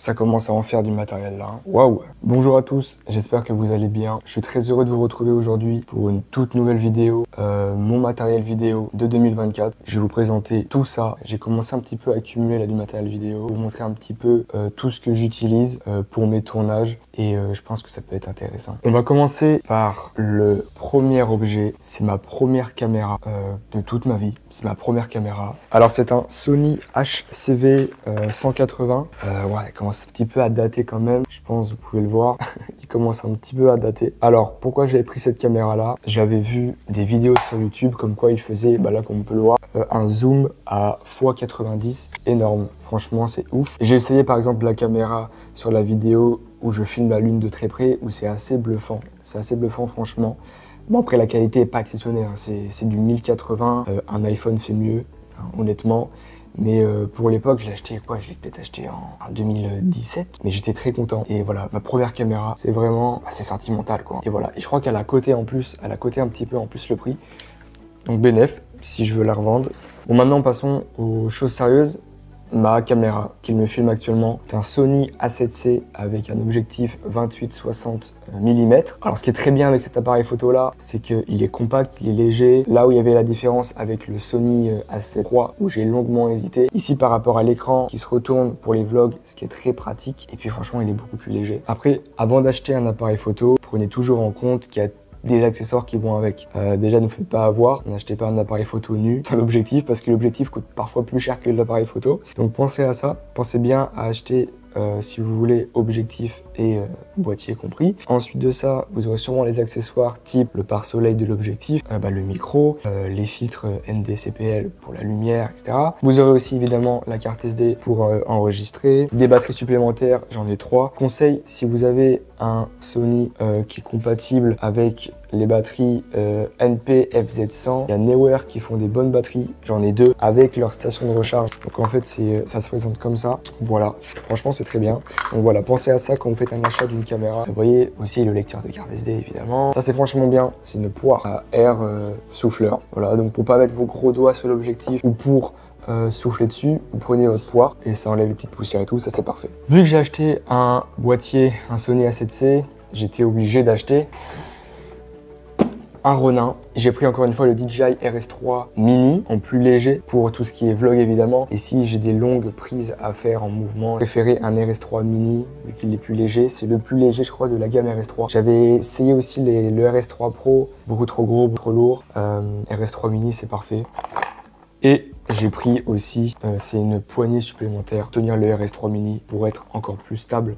Ça commence à en faire du matériel là. Waouh! Bonjour à tous, j'espère que vous allez bien. Je suis très heureux de vous retrouver aujourd'hui pour une toute nouvelle vidéo, mon matériel vidéo de 2024. Je vais vous présenter tout ça. J'ai commencé un petit peu à accumuler là, du matériel vidéo, vous montrer un petit peu tout ce que j'utilise pour mes tournages et je pense que ça peut être intéressant. On va commencer par le premier objet. C'est ma première caméra de toute ma vie. C'est ma première caméra. Alors c'est un Sony HCV 180. Ouais, il commence un petit peu à dater quand même. Je pense, vous pouvez le voir, il commence un petit peu à dater. Alors, pourquoi j'avais pris cette caméra-là? J'avais vu des vidéos sur YouTube comme quoi il faisait, là comme on peut le voir, un zoom à x90 énorme. Franchement, c'est ouf. J'ai essayé par exemple la caméra sur la vidéo où je filme la lune de très près, où c'est assez bluffant. C'est assez bluffant, franchement. Bon, après, la qualité n'est pas exceptionnelle, hein. C'est du 1080. Un iPhone fait mieux, hein, honnêtement. Mais pour l'époque, je l'ai acheté quoi? Je l'ai peut-être acheté en 2017, mais j'étais très content. Et voilà, ma première caméra, c'est vraiment assez sentimental quoi. Et voilà, et je crois qu'elle a coté en plus, elle a coté un petit peu en plus le prix. Donc bénéf, si je veux la revendre. Bon, maintenant passons aux choses sérieuses. Ma caméra qu'il me filme actuellement est un Sony A7C avec un objectif 28-60 mm. Alors ce qui est très bien avec cet appareil photo là, c'est qu'il est compact, il est léger. Là où il y avait la différence avec le Sony A7 III où j'ai longuement hésité. Ici par rapport à l'écran qui se retourne pour les vlogs, ce qui est très pratique. Et puis franchement il est beaucoup plus léger. Après, avant d'acheter un appareil photo, prenez toujours en compte qu'il y a des accessoires qui vont avec. Déjà, ne faites pas avoir, n'achetez pas un appareil photo nu sur l'objectif parce que l'objectif coûte parfois plus cher que l'appareil photo. Donc pensez à ça, pensez bien à acheter si vous voulez objectif et boîtier compris. Ensuite de ça, vous aurez sûrement les accessoires type le pare-soleil de l'objectif, le micro, les filtres ND-CPL pour la lumière, etc. Vous aurez aussi évidemment la carte SD pour enregistrer, des batteries supplémentaires, j'en ai 3. Conseil, si vous avez un Sony qui est compatible avec les batteries NP FZ100, il y a Neewer qui font des bonnes batteries, j'en ai 2 avec leur station de recharge. Donc en fait ça se présente comme ça, voilà, franchement c'est très bien. Donc voilà, pensez à ça quand vous faites un achat d'une caméra. Vous voyez aussi le lecteur de carte SD évidemment, ça c'est franchement bien, c'est une poire à air souffleur. Voilà, donc pour pas mettre vos gros doigts sur l'objectif ou pour souffler dessus, vous prenez votre poire et ça enlève les petites poussières et tout, ça c'est parfait. Vu que j'ai acheté un boîtier, un Sony A7C, j'étais obligé d'acheter un Ronin. J'ai pris encore une fois le DJI RS3 Mini en plus léger pour tout ce qui est vlog évidemment. Et si j'ai des longues prises à faire en mouvement, je préférais un RS3 Mini vu qu'il est plus léger. C'est le plus léger je crois de la gamme RS3. J'avais essayé aussi le RS3 Pro, beaucoup trop gros, beaucoup trop lourd. RS3 Mini c'est parfait. Et j'ai pris aussi, c'est une poignée supplémentaire, tenir le RS3 Mini pour être encore plus stable.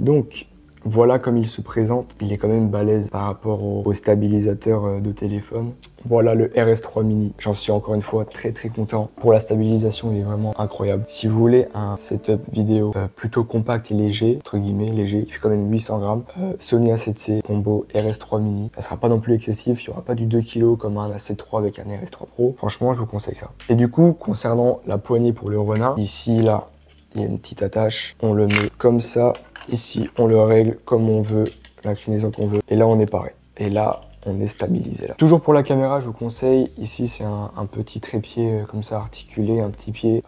Donc voilà comme il se présente, il est quand même balèze par rapport au stabilisateur de téléphone. Voilà le RS3 Mini, j'en suis encore une fois très content. Pour la stabilisation, il est vraiment incroyable. Si vous voulez un setup vidéo plutôt compact et léger, entre guillemets léger, il fait quand même 800 grammes, Sony A7C combo RS3 Mini, ça sera pas non plus excessif, il y aura pas du 2 kg comme un A7 III avec un RS3 Pro. Franchement, je vous conseille ça. Et du coup, concernant la poignée pour le Ronin, ici là, il y a une petite attache, on le met comme ça. Ici, on le règle comme on veut, l'inclinaison qu'on veut. Et là, on est pareil. Et là, on est stabilisé là. Toujours pour la caméra, je vous conseille, ici c'est un petit trépied comme ça articulé, un petit pied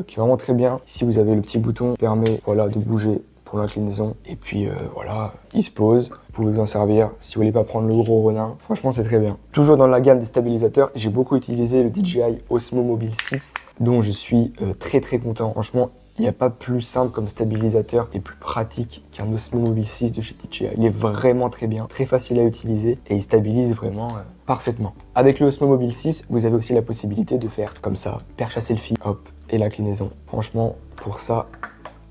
qui est vraiment très bien. Ici, vous avez le petit bouton qui permet de bouger pour l'inclinaison. Et puis voilà, il se pose. Vous pouvez vous en servir si vous voulez pas prendre le gros Ronin. Franchement, c'est très bien. Toujours dans la gamme des stabilisateurs, j'ai beaucoup utilisé le DJI Osmo Mobile 6, dont je suis très content. Franchement, il n'y a pas plus simple comme stabilisateur et plus pratique qu'un Osmo Mobile 6 de chez DJI. Il est vraiment très bien, très facile à utiliser et il stabilise vraiment parfaitement. Avec le Osmo Mobile 6, vous avez aussi la possibilité de faire comme ça, perche à selfie, hop, et l'inclinaison. Franchement, pour ça,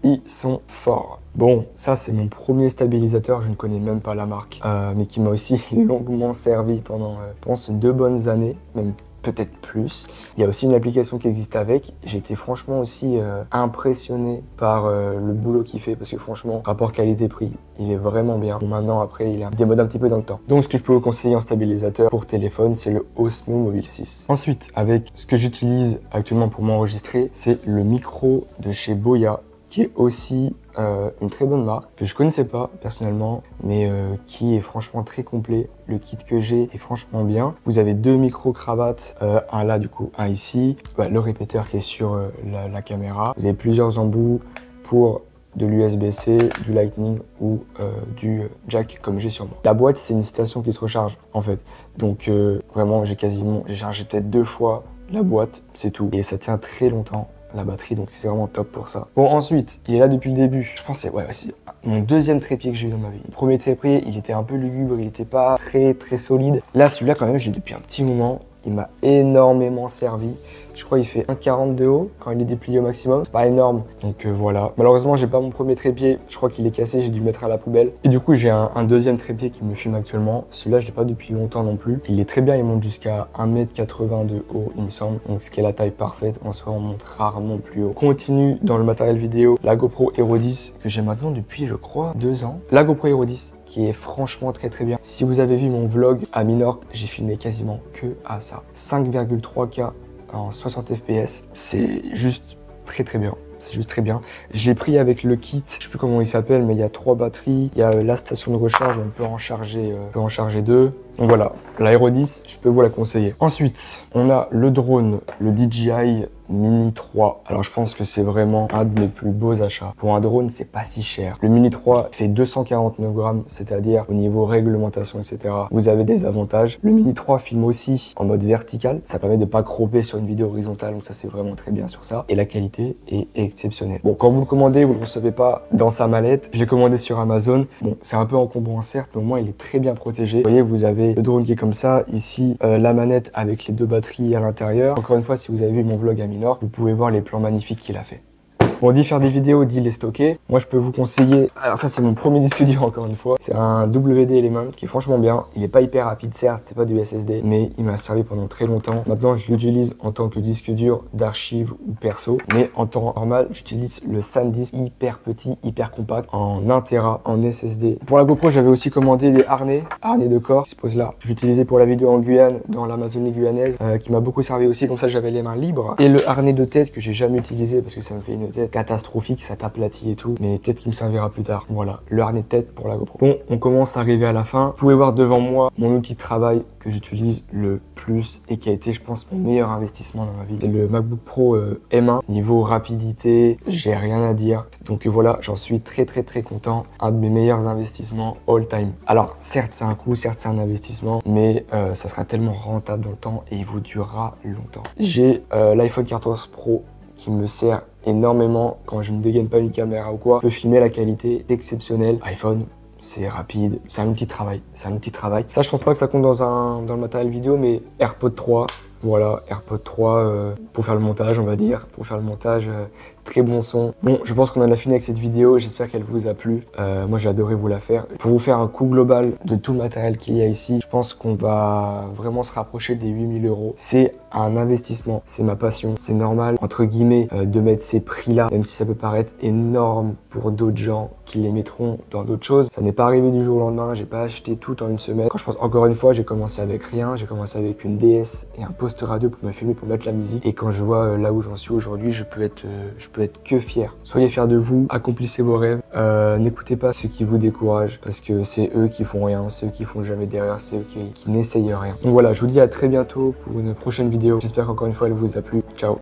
ils sont forts. Bon, ça c'est mon premier stabilisateur, je ne connais même pas la marque, mais qui m'a aussi longuement servi pendant, je pense, 2 bonnes années, même peut-être plus. Il y a aussi une application qui existe avec. J'ai été franchement aussi impressionné par le boulot qu'il fait parce que franchement, rapport qualité-prix, il est vraiment bien. Bon, maintenant, après, il démode un petit peu dans le temps. Donc, ce que je peux vous conseiller en stabilisateur pour téléphone, c'est le Osmo Mobile 6. Ensuite, avec ce que j'utilise actuellement pour m'enregistrer, c'est le micro de chez Boya, qui est aussi une très bonne marque que je connaissais pas personnellement, mais qui est franchement très complet. Le kit que j'ai est franchement bien. Vous avez 2 micro-cravates, un là du coup, un ici, le répéteur qui est sur la caméra. Vous avez plusieurs embouts pour de l'USB-C, du Lightning ou du jack comme j'ai sur moi. La boîte, c'est une station qui se recharge en fait. Donc vraiment, j'ai chargé peut-être 2 fois la boîte, c'est tout. Et ça tient très longtemps la batterie, donc c'est vraiment top pour ça. Bon, ensuite, il est là depuis le début. Je pense que c'est mon deuxième trépied que j'ai eu dans ma vie. Le premier trépied, il était un peu lugubre, il était pas très solide. Là, celui-là, quand même, je l'ai depuis un petit moment. Il m'a énormément servi. Je crois qu'il fait 1,40 de haut quand il est déplié au maximum. C'est pas énorme, donc voilà. Malheureusement, j'ai pas mon premier trépied. Je crois qu'il est cassé, j'ai dû le mettre à la poubelle. Et du coup, j'ai un deuxième trépied qui me filme actuellement. Celui-là, je l'ai pas depuis longtemps non plus. Il est très bien, il monte jusqu'à 1,80 m de haut, il me semble. Donc ce qui est la taille parfaite. En soi, on monte rarement plus haut. Continue dans le matériel vidéo, la GoPro Hero 10 que j'ai maintenant depuis, je crois, 2 ans. La GoPro Hero 10 qui est franchement très bien. Si vous avez vu mon vlog à Minorque, j'ai filmé quasiment que à ça. 5,3K en 60 fps, c'est juste très bien. C'est juste très bien. Je l'ai pris avec le kit, je sais plus comment il s'appelle, mais il y a 3 batteries. Il y a la station de recharge, on peut en charger 2. Donc voilà, la Hero 10, je peux vous la conseiller. Ensuite, on a le drone, le DJI Mini 3. Alors je pense que c'est vraiment un de mes plus beaux achats. Pour un drone, c'est pas si cher. Le Mini 3 fait 249 grammes, c'est-à-dire au niveau réglementation, etc. Vous avez des avantages. Le Mini 3 filme aussi en mode vertical. Ça permet de pas cropper sur une vidéo horizontale, donc ça c'est vraiment très bien sur ça. Et la qualité est exceptionnelle. Bon, quand vous le commandez, vous le recevez pas dans sa mallette. Je l'ai commandé sur Amazon. Bon, c'est un peu encombrant certes, mais au moins il est très bien protégé. Vous voyez, vous avez le drone qui est comme ça. Ici, la manette avec les 2 batteries à l'intérieur. Encore une fois, si vous avez vu mon vlog à Minorque, vous pouvez voir les plans magnifiques qu'il a fait. Bon, dit faire des vidéos, dit les stocker. Moi, je peux vous conseiller. Alors ça, c'est mon premier disque dur encore une fois. C'est un WD Element qui est franchement bien. Il est pas hyper rapide, certes, c'est pas du SSD, mais il m'a servi pendant très longtemps. Maintenant, je l'utilise en tant que disque dur d'archives ou perso. Mais en temps normal, j'utilise le SanDisk hyper petit, hyper compact, en 1 Tera, en SSD. Pour la GoPro, j'avais aussi commandé des harnais de corps qui se posent là. J'utilisais pour la vidéo en Guyane, dans l'Amazonie guyanaise, qui m'a beaucoup servi aussi. Comme ça, j'avais les mains libres. Et le harnais de tête que j'ai jamais utilisé parce que ça me fait une tête catastrophique, ça t'aplatit et tout, mais peut-être qu'il me servira plus tard. Voilà, le harnais de tête pour la GoPro. Bon, on commence à arriver à la fin. Vous pouvez voir devant moi mon outil de travail que j'utilise le plus et qui a été, je pense, mon meilleur investissement dans ma vie. C'est le MacBook Pro M1. Niveau rapidité, j'ai rien à dire. Donc voilà, j'en suis très content. Un de mes meilleurs investissements all time. Alors, certes, c'est un coût, certes, c'est un investissement, mais ça sera tellement rentable dans le temps et il vous durera longtemps. J'ai l'iPhone 14 Pro qui me sert énormément quand je ne dégaine pas une caméra ou quoi. Je peux filmer, la qualité exceptionnelle. iPhone, c'est rapide, c'est un outil de travail. C'est un outil de travail. Ça, je pense pas que ça compte dans le matériel vidéo, mais AirPod 3. Voilà, AirPod 3 pour faire le montage, on va dire. Pour faire le montage, très bon son. Bon, je pense qu'on en a fini avec cette vidéo. J'espère qu'elle vous a plu. Moi, j'ai adoré vous la faire. Pour vous faire un coût global de tout le matériel qu'il y a ici, je pense qu'on va vraiment se rapprocher des 8 000 €. C'est un investissement, c'est ma passion. C'est normal, entre guillemets, de mettre ces prix-là, même si ça peut paraître énorme pour d'autres gens qui les mettront dans d'autres choses. Ça n'est pas arrivé du jour au lendemain. J'ai pas acheté tout en une semaine. Quand je pense, encore une fois, j'ai commencé avec rien. J'ai commencé avec une DS et un poste radio pour me filmer, pour mettre la musique. Et quand je vois là où j'en suis aujourd'hui, je peux être que fier. Soyez fiers de vous, accomplissez vos rêves. N'écoutez pas ceux qui vous découragent parce que c'est eux qui font rien, c'est eux qui font jamais d'erreur, c'est eux qui n'essayent rien. Donc voilà, je vous dis à très bientôt pour une prochaine vidéo. J'espère qu'encore une fois elle vous a plu. Ciao.